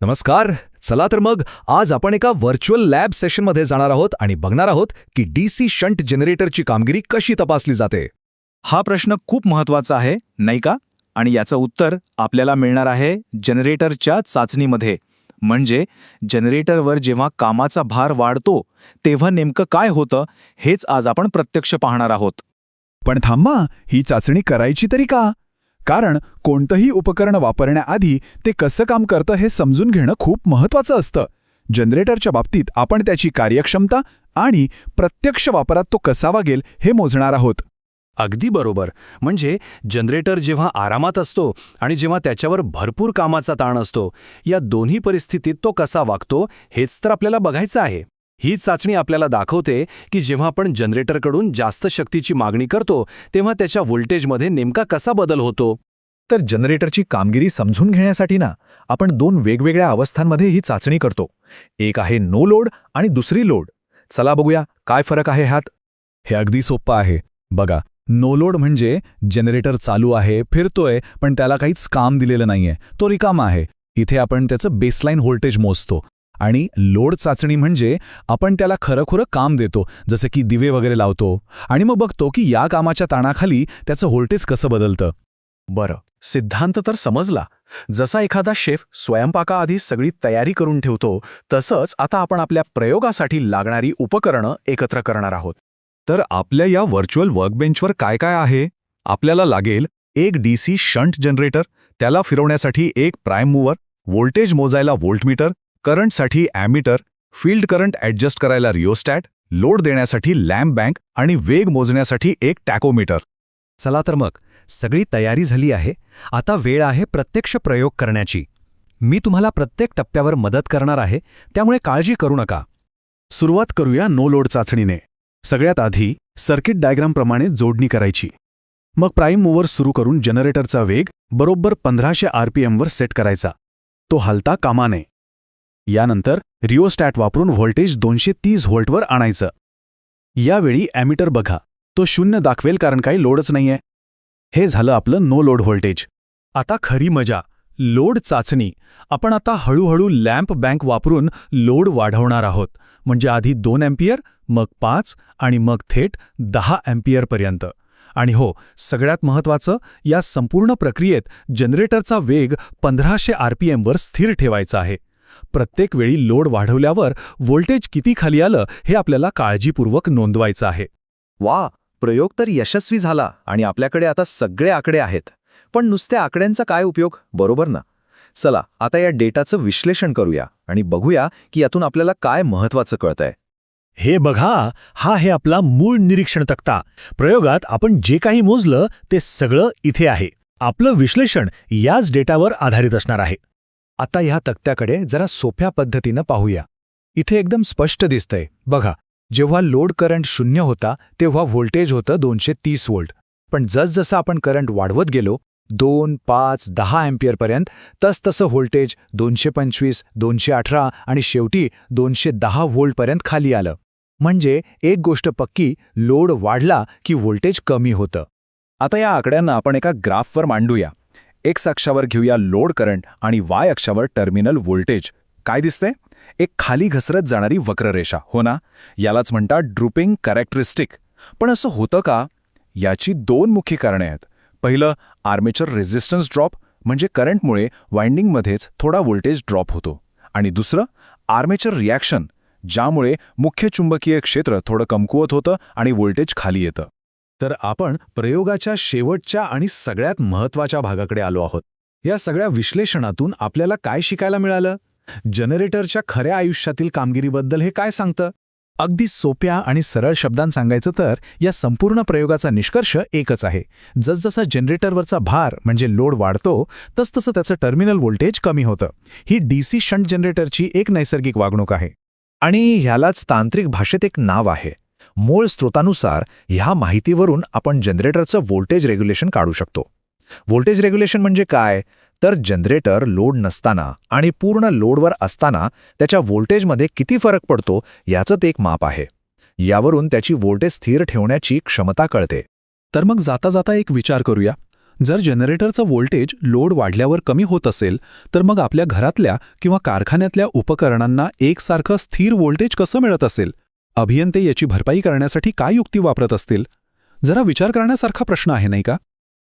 नमस्कार. चला तर मग आज आपण एका व्हर्च्युअल लॅब सेशनमध्ये जाणार आहोत आणि बघणार आहोत की डीसी शंट जनरेटरची कामगिरी कशी तपासली जाते. हा प्रश्न खूप महत्त्वाचा आहे, नाही का? आणि याचं उत्तर आपल्याला मिळणार आहे जनरेटरच्या चाचणीमध्ये. म्हणजे जनरेटरवर जेव्हा कामाचा भार वाढतो तेव्हा नेमकं काय होतं हेच आज आपण प्रत्यक्ष पाहणार आहोत. पण थांबा, ही चाचणी करायची तरी का? कारण कोणतंही उपकरण वापरण्याआधी ते कसं काम करतं हे समजून घेणं खूप महत्त्वाचं असतं. जनरेटरच्या बाबतीत आपण त्याची कार्यक्षमता आणि प्रत्यक्ष वापरात तो कसा वागेल हे मोजणार आहोत. अगदी बरोबर. म्हणजे जनरेटर जेव्हा आरामात असतो आणि जेव्हा त्याच्यावर भरपूर कामाचा ताण असतो, या दोन्ही परिस्थितीत तो कसा वागतो हेच तर आपल्याला बघायचं आहे. ही चाचणी आपल्याला दाखवते की जेव्हा आपण जनरेटरकडून जास्त शक्तीची मागणी करतो तेव्हा त्याच्या व्होल्टेजमध्ये नेमका कसा बदल होतो. तर जनरेटरची कामगिरी समजून घेण्यासाठी आपण दोन वेगवेगळ्या अवस्थांमध्ये ही चाचणी करतो. एक आहे नो लोड आणि दुसरी लोड. चला बघूया काय फरक आहे ह्यात. हे अगदी सोपं आहे. बघा, नो लोड म्हणजे जनरेटर चालू आहे, फिरतोय, पण त्याला काहीच काम दिलेलं नाहीये, तो रिकामा आहे. इथे आपण त्याचं बेसलाईन व्होल्टेज मोजतो. आणि लोड चाचणी म्हणजे आपण त्याला खरंखुरं काम देतो, जसं की दिवे वगैरे लावतो, आणि मग बघतो की या कामाच्या ताणाखाली त्याचं व्होल्टेज कसं बदलतं. बरं, सिद्धांत तर समजला. जसा एखादा शेफ स्वयंपाकाआधी सगळी तयारी करून ठेवतो, तसंच आता आपण आपल्या प्रयोगासाठी लागणारी उपकरणं एकत्र करणार आहोत. तर आपल्या या व्हर्च्युअल वर्कबेंचवर काय काय आहे? आपल्याला लागेल एक डीसी शंट जनरेटर, त्याला फिरवण्यासाठी एक प्राइम मूव्हर, व्होल्टेज मोजायला व्होल्टमीटर, करंटसाठी ॲमीटर, फील्ड करंट ॲडजस्ट करायला रिओस्टॅट, लोड देण्यासाठी लॅम्प बँक आणि वेग मोजण्यासाठी एक टॅकोमीटर. चला तर मग, सगळी तयारी झाली आहे. आता वेळ आहे प्रत्यक्ष प्रयोग करण्याची. मी तुम्हाला प्रत्येक टप्प्यावर मदत करणार आहे, त्यामुळे काळजी करू नका. सुरुवात करूया नो लोड चाचणीने. सगळ्यात आधी सर्किट डायग्रामप्रमाणे जोडणी करायची. मग प्राइम मूव्हर सुरू करून जनरेटरचा वेग बरोबर 1500 RPM वर सेट करायचा. तो हलता कामा नये. यानंतर रिओस्टॅट वापरून व्होल्टेज 230 व्होल्टवर आणायचं. यावेळी ॲमीटर बघा, तो 0 दाखवेल कारण काही लोडच नाहीये. हे झालं आपलं नो लोड व्होल्टेज. आता खरी मजा, लोड चाचणी. आपण आता हळूहळू लॅम्प बँक वापरून लोड वाढवणार आहोत. म्हणजे आधी 2 अँपियर, मग 5 आणि मग थेट 10 अँपियरपर्यंत. आणि हो, सगळ्यात महत्त्वाचं, या संपूर्ण प्रक्रियेत जनरेटरचा वेग 1500 RPM वर स्थिर ठेवायचा आहे. प्रत्येक वेळी लोड वाढवल्यावर व्होल्टेज किती खाली आलं हे आपल्याला काळजीपूर्वक नोंदवायचं आहे. वा, प्रयोग तर यशस्वी झाला आणि आपल्याकडे आता सगळे आकडे आहेत. पण नुसत्या आकड्यांचा काय उपयोग, बरोबर ना? चला आता या डेटाचं विश्लेषण करूया आणि बघूया की यातून आपल्याला काय महत्त्वाचं कळतंय. हे बघा, हा आहे आपला मूळ निरीक्षण तक्ता. प्रयोगात आपण जे काही मोजलं ते सगळं इथे आहे. आपलं विश्लेषण याच डेटावर आधारित असणार आहे. आता ह्या तक्त्याकडे जरा सोप्या पद्धतीनं पाहूया. इथे एकदम स्पष्ट दिसतंय. बघा, जेव्हा लोड करंट 0 होता तेव्हा व्होल्टेज होतं 230 व्होल्ट. पण जसजसं आपण करंट वाढवत गेलो 2, 5, 10 अँपियरपर्यंत, तसतसं व्होल्टेज 225, 218 आणि शेवटी 210 व्होल्टपर्यंत खाली आलं. म्हणजे एक गोष्ट पक्की, लोड वाढला की व्होल्टेज कमी होतं. आता या आकड्यांना आपण एका ग्राफवर मांडूया. एक्स अक्षावर घेऊया लोड करंट आणि वाय अक्षावर टर्मिनल व्होल्टेज. काय दिसतंय? एक खाली घसरत जाणारी वक्ररेषा, हो ना? यालाच म्हणतात ड्रुपिंग कॅरेक्टरिस्टिक. पण असं होतं का? याची 2 मुख्य कारणे आहेत. पहिलं, आर्मेचर रेझिस्टन्स ड्रॉप, म्हणजे करंटमुळे वाइंडिंगमध्येच थोडा व्होल्टेज ड्रॉप होतो. आणि दुसरं, आर्मेचर रिॲक्शन, ज्यामुळे मुख्य चुंबकीय क्षेत्र थोडं कमकुवत होतं आणि व्होल्टेज खाली येतं. तर आपण प्रयोगाच्या शेवटच्या आणि सगळ्यात महत्त्वाच्या भागाकडे आलो आहोत. या सगळ्या विश्लेषणातून आपल्याला काय शिकायला मिळालं? जनरेटरच्या खऱ्या आयुष्यातील कामगिरीबद्दल हे काय सांगतं? अगदी सोप्या आणि सरळ शब्दांत सांगायचं तर या संपूर्ण प्रयोगाचा निष्कर्ष एकच आहे. जसजसा जनरेटरवरचा भार म्हणजे लोड वाढतो, तसतसं त्याचं टर्मिनल व्होल्टेज कमी होतं. ही डीसी शंट जनरेटरची एक नैसर्गिक वागणूक आहे. आणि ह्यालाच तांत्रिक भाषेत एक नाव आहे. मूळ स्रोतानुसार ह्या माहितीवरून आपण जनरेटरचं व्होल्टेज रेग्युलेशन काढू शकतो. व्होल्टेज रेग्युलेशन म्हणजे काय? तर जनरेटर लोड नसताना आणि पूर्ण लोडवर असताना त्याच्या व्होल्टेजमध्ये किती फरक पडतो याचं ते एक माप आहे. यावरून त्याची व्होल्टेज स्थिर ठेवण्याची क्षमता कळते. तर मग जाता जाता एक विचार करूया. जर जनरेटरचं व्होल्टेज लोड वाढल्यावर कमी होत असेल तर मग आपल्या घरातल्या किंवा कारखान्यातल्या उपकरणांना एकसारखं स्थिर व्होल्टेज कसं मिळत असेल? अभियंते याची भरपाई करण्यासाठी काय युक्ती वापरत असतील? जरा विचार करण्यासारखा प्रश्न आहे, नाही का?